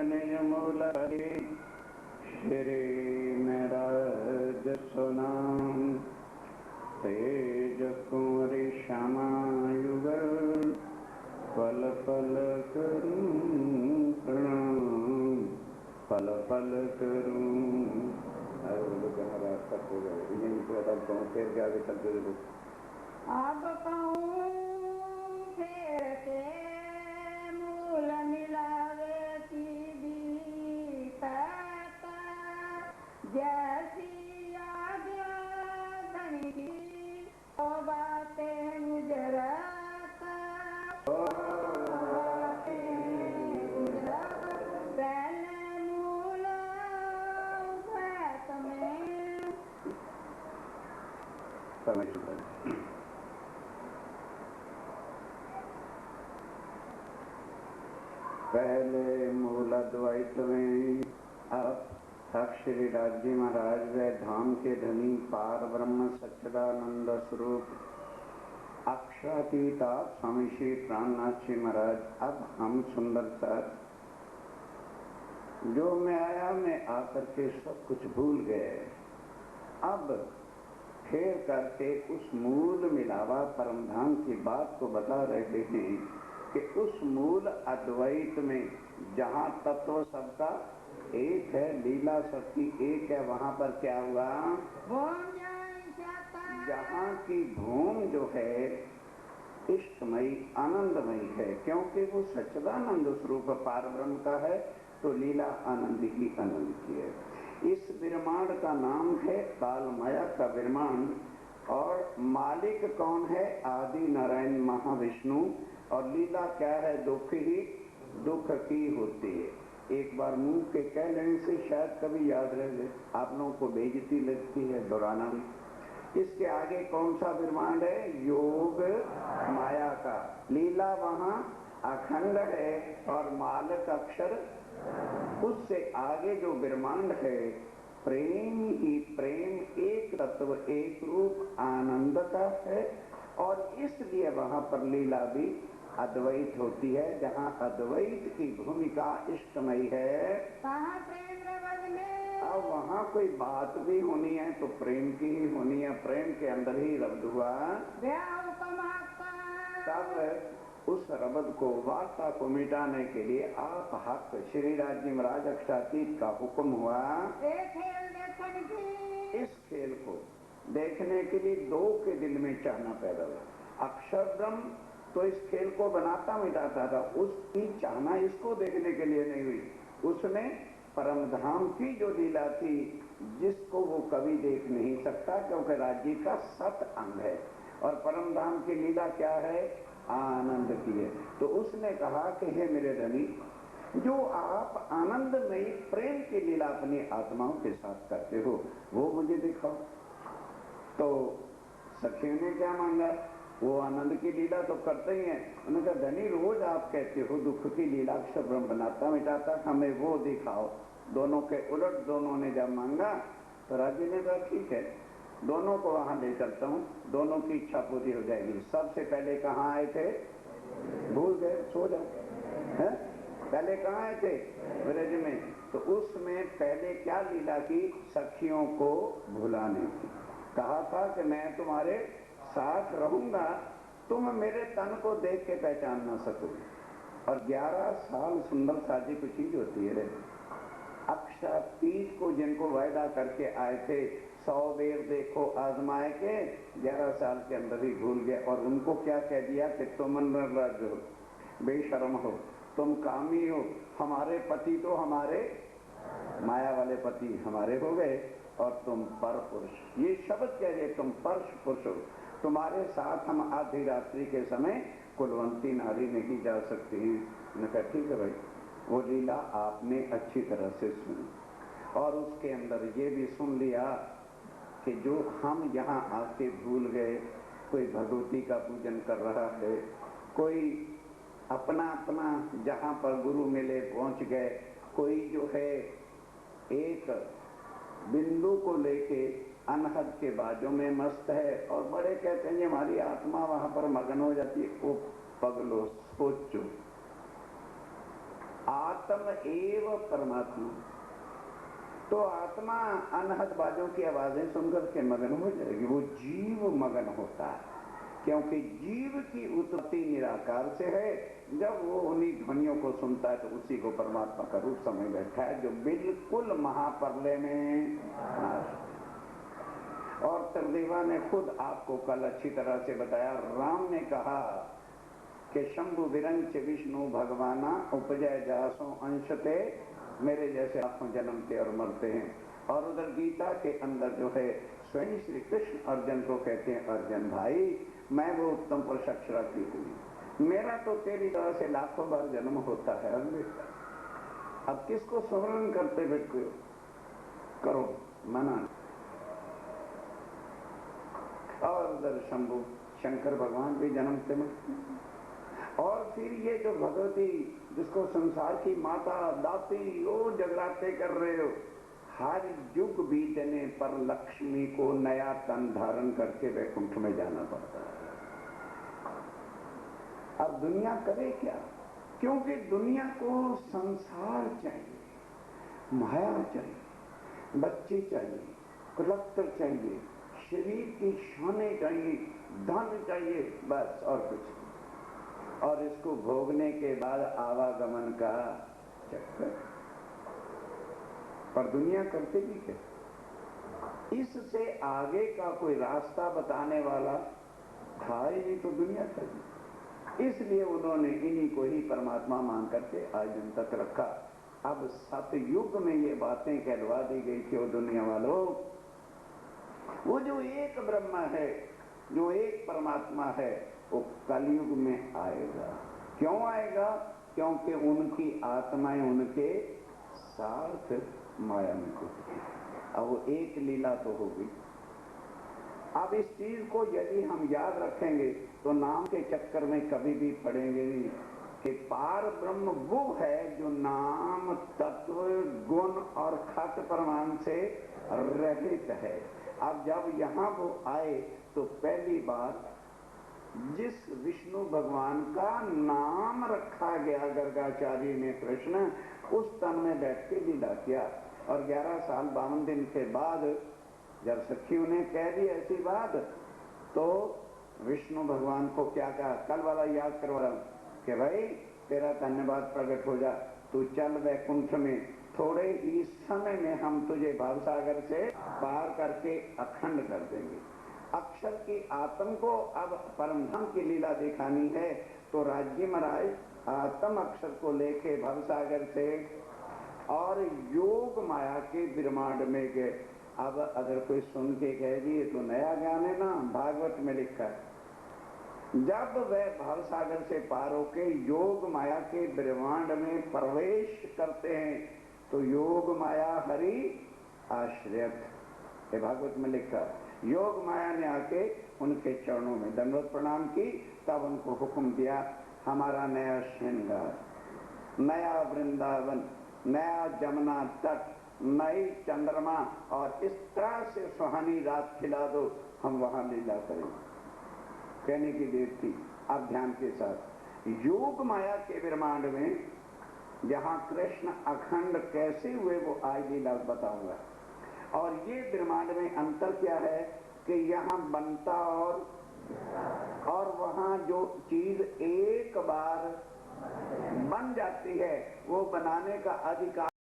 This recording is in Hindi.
निज मूल श्री मेराज सुनाम तेज कुंवरी श्यामा युगल पल पल करूं प्रणाम पल पल करूं। फिर क्या चलते अब कहूँ फेर के मूल मिलावे की बीता जैसी याद धनी की ओ बातें गुजराता पहले मूल समझ पहले मूल अद्वैत में अब श्री राज महाराज व धाम के धनी पार ब्रह्म सच्चिदानंद स्वरूप अक्षरातीता स्वामी श्री प्राणनाथ जी महाराज। अब हम सुंदर सा जो मैं आया मैं आकर के सब कुछ भूल गए। अब फेर करके उस मूल मिलावा परमधाम की बात को बता रहे हैं कि उस मूल अद्वैत में जहाँ तत्व सबका एक है, लीला सबकी एक है, वहाँ पर क्या हुआ? जहाँ की भूम जो है इष्टमयी आनंदमयी है, क्योंकि वो सच्चिदानंद स्वरूप पारब्रह्म का है, तो लीला आनंद ही आनंद की है। इस ब्रह्मांड का नाम है कालमाया का ब्रह्मांड, और मालिक कौन है? आदि नारायण महाविष्णु, और लीला क्या है? दुख ही दुख की होती है। एक बार मुंह के कह लेने से शायद कभी याद रह जाए, आप लोगों को बेइज्जती लगती है, दोहराना भी। इसके आगे कौन सा ब्रह्मांड है? योग माया का। लीला वहाँ अखंड है और मालक अक्षर। उससे आगे जो ब्रह्मांड है प्रेम ही प्रेम, एक तत्व एक रूप आनंद का है, और इसलिए वहां पर लीला भी अद्वैत होती है। जहाँ अद्वैत की भूमिका इष्टमयी है, अब वहाँ कोई बात भी होनी है तो प्रेम की ही होनी है, प्रेम के अंदर ही रब्द हुआ। तब उस रबद को, वार्ता को मिटाने के लिए आप हक श्री राज महाराज अक्षरातीत का हुक्म हुआ। इस खेल को देखने के लिए दो के दिल में चाहना पैदा हुआ। अक्षर ब्रह्म तो इस खेल को बनाता मिटाता था, उसकी चाहना इसको देखने के लिए नहीं हुई। उसने परमधाम की जो लीला थी जिसको वो कभी देख नहीं सकता, क्योंकि राज्य का सत अंग है, और परमधाम की लीला क्या है? आनंद की है। तो उसने कहा कि हे मेरे धनी, जो आप आनंदमयी प्रेम की लीला अपनी आत्माओं के साथ करते हो वो मुझे दिखाओ। तो सखियों ने क्या मांगा? वो आनंद की लीला तो करते ही हैं। उन्होंने कहा धनी रोज आप कहते हो दुख की लीला अक्षर ब्रह्म बनाता मिटाता, हमें वो दिखाओ। दोनों के उलट दोनों ने जब मांगा तो राजी ने कहा ठीक है, दोनों को वहां ले चलता हूँ, दोनों की इच्छा पूरी हो जाएगी। सबसे पहले कहाँ आए थे? भूल गए, सो जाओ। पहले कहाँ आए थे? ब्रज में। तो उसमें पहले क्या लीला की? सखियों को भुलाने की। कहा था कि मैं तुम्हारे साथ रहूंगा, तुम मेरे तन को देख के पहचान ना सकोगे। और 11 साल सुंदर साजी को चीज होती है। अक्षरातीत को जिनको वायदा करके आए थे 100 बेर देखो आजमाए के, 11 साल के अंदर ही भूल गए। और उनको क्या कह दिया कि तुम निर्लज्ज हो, बेशर्म हो, तुम कामी हो, हमारे पति तो हमारे माया वाले पति हमारे हो गए, और तुम पर पुरुष। ये शब्द कह रहे तुम पर पुरुष हो, तुम्हारे साथ हम आधी रात्रि के समय कुलवंती नारी नहीं जा सकती। मैंने कहा ठीक है भाई, वो लीला आपने अच्छी तरह से सुनी, और उसके अंदर ये भी सुन लिया कि जो हम यहाँ आके भूल गए, कोई भगवती का पूजन कर रहा है, कोई अपना अपना जहाँ पर गुरु मिले पहुँच गए, कोई जो है एक बिंदु को लेके अनहद के बाजों में मस्त है, और बड़े कहते हैं हमारी आत्मा वहां पर मगन हो जाती है। वो पगलो सोचो, आत्म एव परमात्मा। तो आत्मा अनहद बाजों की आवाजें सुनकर के मगन हो जाएगी, वो जीव मगन होता है, क्योंकि जीव की उत्पत्ति निराकार से है। जब वो उन्हीं ध्वनियों को सुनता है तो उसी को परमात्मा का रूप समझ बैठा है, जो बिल्कुल महाप्रलय में नाश। और त्रिदेवा ने खुद आपको कल अच्छी तरह से बताया, राम ने कहा कि शंभु विरंच विष्णु भगवाना उपजय जासों अंशते, मेरे जैसे आंखों जन्मते और मरते हैं। और उधर गीता के अंदर जो है स्वयं श्री कृष्ण अर्जुन को कहते हैं, अर्जुन भाई मैं वो उत्तम पुरुष अक्षराती हूँ, मेरा तो तेरी तरह से लाखों बार जन्म होता है। अब किसको स्मरण करते बैठते हो? करो मना। और उधर शंभु शंकर भगवान भी जन्मते में। और फिर ये जो भगवती जिसको संसार की माता दाती ओ जगराते कर रहे हो, हर युग बीतने पर लक्ष्मी को नया तन धारण करके वैकुंठ में जाना पड़ता है। अब दुनिया करे क्या? क्योंकि दुनिया को संसार चाहिए, माया चाहिए, बच्चे चाहिए, कलक्टर चाहिए, शरीर की शाने चाहिए, धन चाहिए, बस और कुछ नहीं। और इसको भोगने के बाद आवागमन का चक्कर। पर दुनिया करते भी क्या? इससे आगे का कोई रास्ता बताने वाला था ही नहीं, तो दुनिया कर। इसलिए उन्होंने इन्हीं को ही परमात्मा मान करके आज दिन तक रखा। अब सतयुग में ये बातें कहलवा दी गई कि वो दुनिया वालों, वो जो एक ब्रह्म है, जो एक परमात्मा है, वो कलयुग में आएगा। क्यों आएगा? क्योंकि उनकी आत्माएं उनके साथ माया में घुसी। अब वो एक लीला तो होगी। अब इस चीज को यदि हम याद रखेंगे तो नाम के चक्कर में कभी भी पड़ेंगे नहीं कि पार ब्रह्म वो है जो नाम तत्व गुण और खट प्रमाण से रहित है। अब जब यहाँ वो आए तो पहली बात, जिस विष्णु भगवान का नाम रखा गया गर्गाचार्य ने कृष्ण, उस तन में बैठ के लीला किया। और 11 साल 52 दिन के बाद जब सखियों ने कह दी ऐसी बात, तो विष्णु भगवान को क्या कहा? कल वाला याद करवा रहा हूं कि भाई तेरा धन्यवाद प्रकट हो जा, तू चल वैकुंठ में, थोड़े ही समय में हम तुझे भवसागर से पार करके अखंड कर देंगे। अक्षर की आत्म को अब परमधाम की लीला दिखानी है, तो राज्य महाराज आत्म अक्षर को लेके भवसागर से और योग माया के ब्रह्मांड में गए। अब अगर कोई सुन के कह दिए तो नया ज्ञान है ना, भागवत में लिखा है, जब वह भवसागर से पार होके योग माया के ब्रह्मांड में प्रवेश करते हैं तो योग माया हरि आश्रयत, ये भागवत में लिखा है। योग माया ने आके उनके चरणों में दंडवत प्रणाम की, तब उनको हुक्म दिया, हमारा नया श्रृंगार, नया वृंदावन, नया जमुना तट, नई चंद्रमा और इस तरह से सुहानी रात खिला दो, हम वहां लीला करेंगे। कहने की देर थी। अब ध्यान के साथ योग माया के ब्रह्मांड में जहां कृष्ण अखंड कैसे हुए वो आज लीला बताऊंगा। और ये ब्रह्मांड में अंतर क्या है कि यहाँ बनता और वहां जो चीज एक बार बन जाती है वो बनाने का अधिकार